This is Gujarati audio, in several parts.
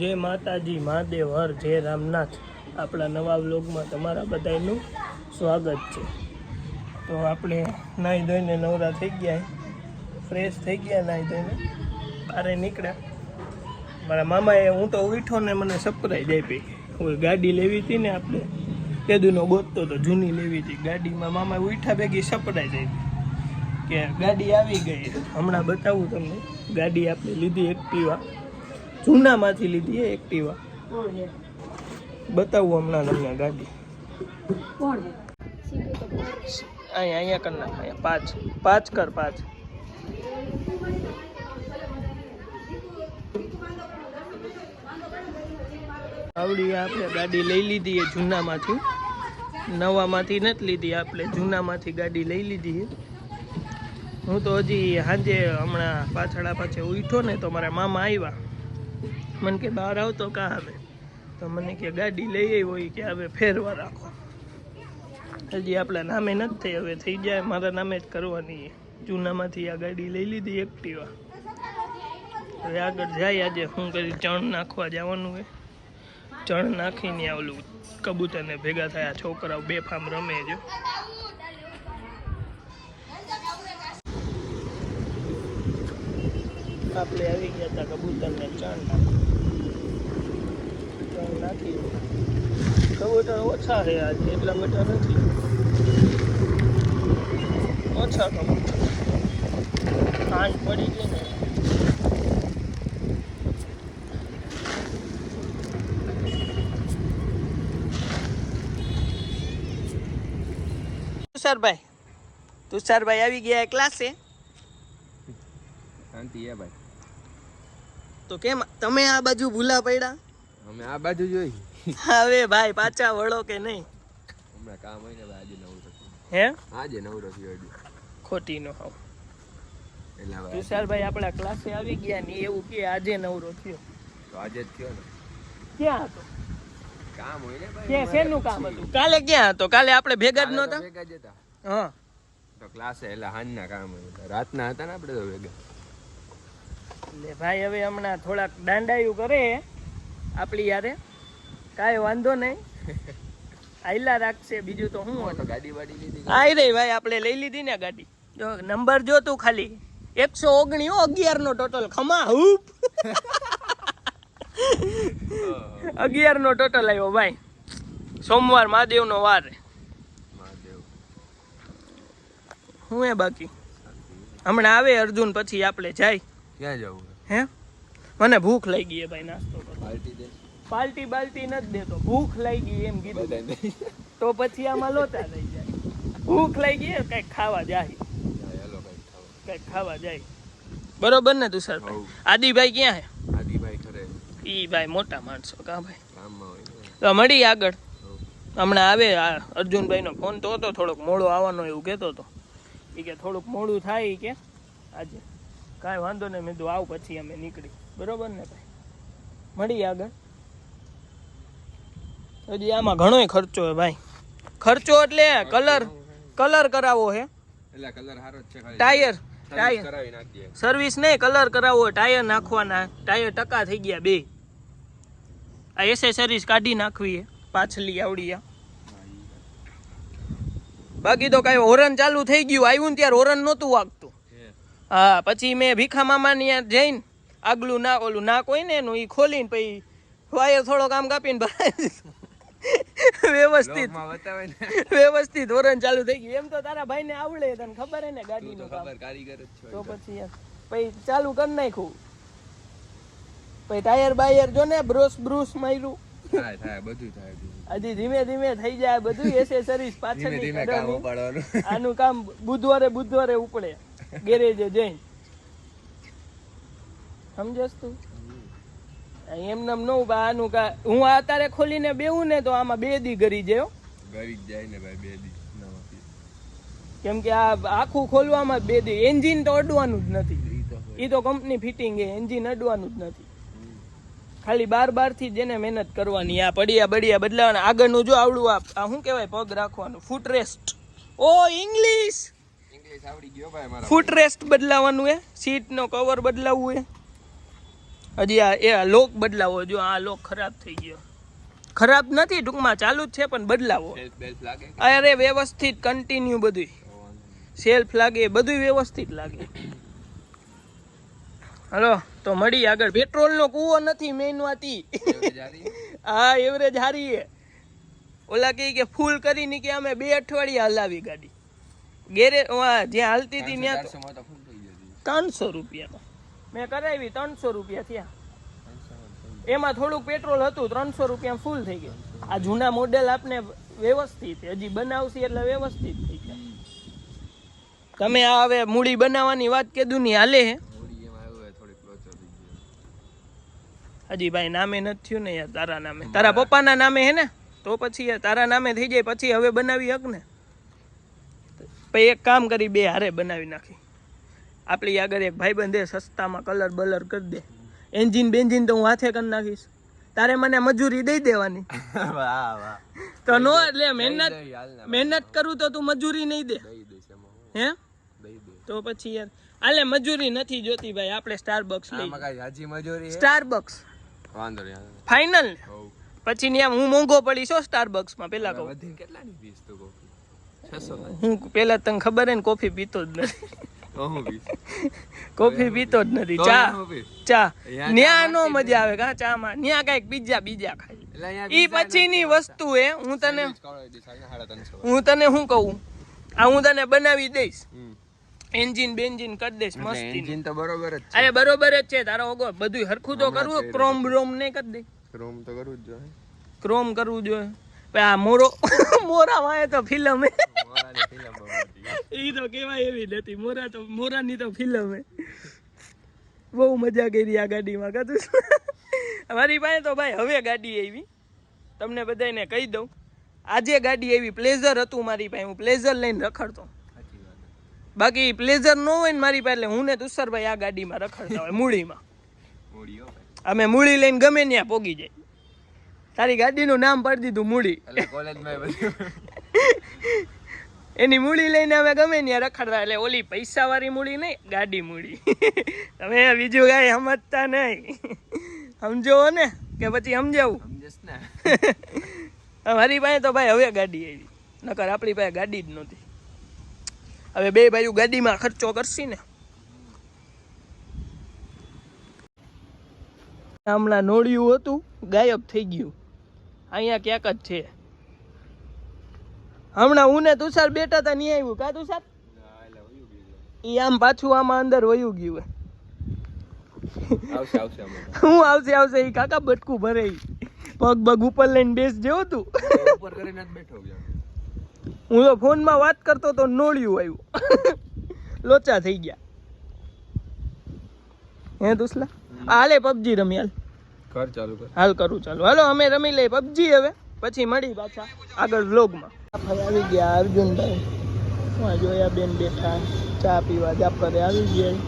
જય માતાજી, મહાદેવ હર, જય રામનાથ. આપણા નવા વ્લોગમાં તમારા બધાનું સ્વાગત છે. તો આપણે નાહી ધોઈને નવરા થઈ ગયા, ફ્રેશ થઈ ગયા, નાહી ધોઈને બારે નીકળ્યા. મારા મામાએ, હું તો ઉઠો ને મને સરપ્રાઈઝ આપી. હવે ગાડી લેવી હતી ને, આપણે તેદુનો ગોતતો તો જૂની લેવી હતી. ગાડીમાં મામા ઉઠા ભેગી સરપ્રાઈઝ આપી કે ગાડી આવી ગઈ. હમણાં બતાવું તમને. ગાડી આપણે લીધી એક્ટિવા, જૂનામાંથી લીધી એક્ટિવા. બતાવું હમણાં તમને ગાડી. અહીંયા કર નાખ, અહીંયા પાંચ કર. આવડી આપણે ગાડી લઈ લીધી એ જૂનામાંથી, નવામાંથી નથી લીધી. આપણે જૂનામાંથી ગાડી લઈ લીધી. હું તો હજી સાંજે હમણાં પાછળ ઉઠો ને તો મારા મામા આવ્યા. મને કે બહાર આવતો કાં આવે, તો મને કે ગાડી લઈ આવી હોય કે હવે ફેરવા રાખો. હજી આપણા નામે નથી થઈ, હવે થઈ જાય. મારા નામે જ કરવાની. જૂનામાંથી આ ગાડી લઈ લીધી એક્ટિવા. હવે આગળ જાય. આજે શું કરી ચણ નાખવા જવાનું હોય. ચણ નાખીને ઓલું કબૂતરને ભેગા થયા છોકરાઓ બેફામ રમે છે. આપણે આવી ગયા હતા કબૂતરને ચણ નાખી. કબૂતર ઓછા છે આજે, એટલા બધા નથી. ઓછા કબૂતર, ખાંડ પડી ગઈ ને. તુષારભાઈ આવી ગયા ક્લાસે. શાંતિ હે ભાઈ. તો કેમ તમે આ બાજુ ભૂલા પડ્યા? અમે આ બાજુ જોઈ. હવે ભાઈ પાછા વળો કે નહીં? હમણાં કામ હોય ને ભાઈ. આજે નવું થયું. હે? આજે નવું થયું. ખોટી નો હાવ. એટલે તુષારભાઈ આપણા ક્લાસે આવી ગયા ને એવું કે આજે નવરો થયો. તો આજે જ થયો ને. ક્યાં હતો? કામ હોય ને ભાઈ. ક્યાં શેનું કામ હતું? કાલે ક્યાં હતો? કાલે આપણે ભેગા જ નહોતા. ભેગા જ હતા. હા તો ક્લાસે એટલે હાંજના કામ હોય. રાતના હતા ને આપણે તો ભેગા. એટલે ભાઈ હવે હમણાં થોડાક દાંડાયું કરે આપણી યારે. કાંઈ વાંધો નહીં, આયલા રાખશે. બીજું તો શું તો ગાડી વાડી લીધી. આઈ રહી ભાઈ, આપણે લઈ લીધી ને ગાડી. જો નંબર જો તું ખાલી 119 11 નો ટોટલ. ખમા હૂપ 11 નો ટોટલ આવ્યો ભાઈ. સોમવાર મહાદેવ નો વાર. હું એ બાકી હમણાં આવે અર્જુન, પછી આપણે જાય. ક્યાં જવું હે? મને ભૂખ લાગી ગઈ ભાઈ. નાસ્તો કરો. પાર્ટી દે. પાર્ટી બાલ્ટી નથી દેતો, ભૂખ લાગી એમ કીધું. તો પછી આમાં લોચા થઈ જાય. ભૂખ લાગી કઈક ખાવા જાય. કઈક ખાવા જાય. બરોબર ને તુષારભાઈ? આદિભાઈ ક્યાં હે? આદિભાઈ ખરે. ઈ ભાઈ મોટા માણસો કા ભાઈ. કામમાં હોય. તો મળી આગળ. હમણાં આવે. અર્જુનભાઈ નો ફોન તો હતો, થોડોક મોડો આવવાનો એવું કહેતો હતો. એ કે થોડુંક મોડું થાય કે આજે. કાંઈ વાંધો નહીં, મેં તો આવ પછી અમે નીકળી. બરોબર ને ભાઈ? મળી આગળ. હજી આમાં ઘણોય ખર્ચો હે ભાઈ. ખર્ચો એટલે કલર કરાવવો હે. એટલે કલર સારો જ છે. ટાયર કરાવી નાખીએ. સર્વિસ નહીં, કલર કરાવવો. ટાયર નાખવાના. ટાયર ટકા થઈ ગયા 2. આ એસેસરીઝ કાઢી નાખવી હે પાછલી આવડી. બાકી તો કાંઈ હોરન ચાલુ થઈ ગયું. આવ્યું ને ત્યારે હોરન નહોતું વાગતું. હા, પછી મેં ભીખા મામાની ત્યાં જઈને આગલું ના ઓલું નાક હોય ને એનું, એ ખોલીને પછી વાયર થોડોક આમ કાપીને વ્યવસ્થિત હોરન ચાલુ થઈ ગયું. એમ તો તારા ભાઈને આવડે, તને ખબર હે ને ગાડીનું કામ. તો પછી ચાલુ કરી નાખ્યું. પછી ટાયર બાયર જો ને બ્રુસ માર્યું. થાય બધું થાય. હજી ધીમે ધીમે થઈ જાય બધું. એસેસરીઝ પાછળની આનું કામ બુધવારે ઉપડે ગેરેજે જઈને. સમજસ તું? એમને ન આનું હું અત્યારે ખોલીને બેવું ને તો આમાં 2 દી ગરી જાય. ગરી જાય ને ભાઈ 2 દી. કેમ કે આ આખું ખોલવામાં 2 દી. એન્જિન તો અડવાનું જ નથી. એ તો કંપની ફિટિંગ છે. એન્જિન અડવાનું જ નથી. ખાલી બાર થી જેને મહેનત કરવાની. આ બડિયા બદલાવાના. આગળનું જો આવડું આ શું કહેવાય, પગ રાખવાનું, ફૂટ રેસ્ટ. ઓ ઇંગ્લિશ આવડી ગયો ભાઈ મારા. ફૂટ રેસ્ટ બદલાવાનું હે, સીટ નો કવર બદલાવવું હે. હજી આ લોક બદલાવો. જો આ લોક ખરાબ થઈ ગયો. ખરાબ નથી, ટૂંકમાં ચાલુ જ છે પણ બદલાવો. અરે વ્યવસ્થિત કન્ટિન્યુ બધું સેલ્ફ લાગે, બધું વ્યવસ્થિત લાગે. હલો તો મળી આગળ. પેટ્રોલ નો કૂવો નથી મેઇન વાત ઈ. હા એવરેજ હારી હે. ઓલા કે ફૂલ કરીને કે અમે 2 અઠવાડિયા હલાવી ગાડી. ગેરેજ જ્યાં હાલતી હતી ત્યાં 300 રૂપિયામાં મેં કરાવી. 300 રૂપિયા થયા. એમાં થોડુંક પેટ્રોલ હતું, 300 રૂપિયા ફૂલ થઈ ગયું. આ જૂના મોડેલ આપને વ્યવસ્થિત હજી બનાવશે એટલે વ્યવસ્થિત થઈ જાય. તમે આ હવે મૂડી બનાવવાની વાત કીધું ની હાલે હે. હજી ભાઈ નામે નથી થયું ને યાર. તારા નામે, તારા પપ્પાના નામે હે ને, તો પછી યાર તારા નામે થઈ જાય પછી હવે બનાવી હક ને. પછી એક કામ કરી, 2 હારે બનાવી નાખી. આપણી આગળ એક ભાઈબંધ દે, સસ્તામાં કલર બલર કરી દે. એન્જિન બેન્જિન તો હું હાથે કરી નાખીશ. તારે મને મજૂરી દઈ દેવાની. તો નો એટલે મહેનત કરું તો તું મજૂરી નહીં દે હે? તો પછી યાર આલે મજૂરી નથી જોતી ભાઈ. આપણે સ્ટારબક્સ લઈ. સ્ટારબક્સ વાંધો નહીં, ફાઇનલ. પછી ત્યાં હું મોંઘો પડીશ સ્ટારબક્સ માં. પેલા કહું કેટલાની પીસ તો કોફી 600. હું પેલા તને ખબર હે ને કોફી પીતો જ નથી. કોફી પીતો જ નથી. ચા ન્યા નો મજા આવે. કા ચા માં ન્યા કઈક બીજા ખાય. ઈ પછીની વસ્તુ હે. હું તને શું કહું, આ હું તને બનાવી દઈશ. એન્જિન બેન્જિન કરી દઈશ મસ્તી. એન્જિન તો બરોબર જ છે. અરે બરોબર જ છે. તારો ઓગો બધું હરખું તો કરવું. ક્રોમ બ્રોમ ને કરી દે. ક્રોમ તો કરવું જ જોઈએ. ક્રોમ કરવું જોઈએ. આ મોરા વાય તો ફિલ્મ હે. ઈ તો કેવાય એવી નથી. મોરાની તો ફિલ્મ હે. બહુ મજા કરી આ ગાડીમાં. કતું મારી પાસે તો ભાઈ હવે ગાડી આવી. તમને બધાને કહી દઉં, આજે ગાડી આવી. પ્લેઝર હતું મારી પાસે, હું પ્લેઝર લઈને રખડતો. બાકી પ્લેઝર ન હોય ને મારી પાસે, હું ને તુષારભાઈ આ ગાડીમાં રખડતા હોય. મૂળીમાં અમે મૂળી લઈને ગમે ત્યાં પોગી જાય. તારી ગાડીનું નામ પાડી દીધું મૂળી. એની મૂળી લઈને અમે ગમે ત્યાં રખડતા. એટલે ઓલી પૈસા વાળી મૂળી નહીં, ગાડી મૂળી. તમે બીજું કાંઈ સમજતા નહીં. સમજો ને કે પછી સમજાવું? મારી પાસે તો ભાઈ હવે ગાડી આવી. નકર આપણી પાસે ગાડી જ નહોતી. હવે 2 બાજુ ગાડીમાં ખર્ચો કરશી ને. હમણાં નોળિયું હતું, ગાયબ થઈ ગયું. અહીંયા ક્યાંક જ છે. હમણાં હું ને તુષાર બેઠા હતા નહીં આવ્યું. કા તુષાર? ઈ આમ પાછું આમાં અંદર વયું ગયું. હું આવશે ઈ કાકા બટકું ભરે. પગ ઉપર લઈને બેસ જેવો તું. ઉપર કરીને જ બેઠો ગયો. હું તો ફોનમાં વાત કરતો તો નોળિયું આવ્યું. લોચા થઈ ગયા. હે તુસલા? હાલે પબજી રમી હાલ. કર ચાલુ કર. હાલ કરું ચાલુ. હાલો અમે રમી લઈએ પબજી હવે. પછી મળી પાછા આગળ વ્લોગમાં. આવી ગયા અર્જુનભાઈ. જોયા બેન બેઠા ચા પીવા. જાપરે આવી ગયા.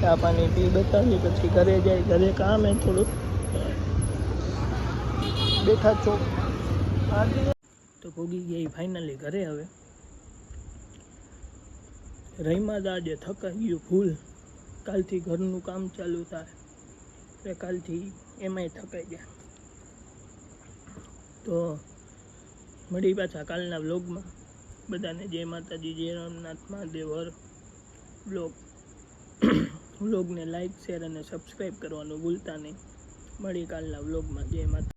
ચા પાણી પી બતાવી પછી ઘરે જાય. ઘરે કામ હે થોડુંક. બેઠા છો તો ભોગી ગયા ફાઇનલી ઘરે. હવે રહીમાં આજે થકાઈ ગયું ફૂલ. કાલથી ઘરનું કામ ચાલુ થાય એટલે કાલથી એમાંય થકાઈ ગયા. તો મળી પાછા કાલના વ્લોગમાં. બધાને જય માતાજી, જય રામનાથ મહાદેવ હર. વ્લોગને લાઈક શેર અને સબસ્ક્રાઈબ કરવાનું ભૂલતા નહીં. મળી કાલના વ્લોગમાં. જય માતા.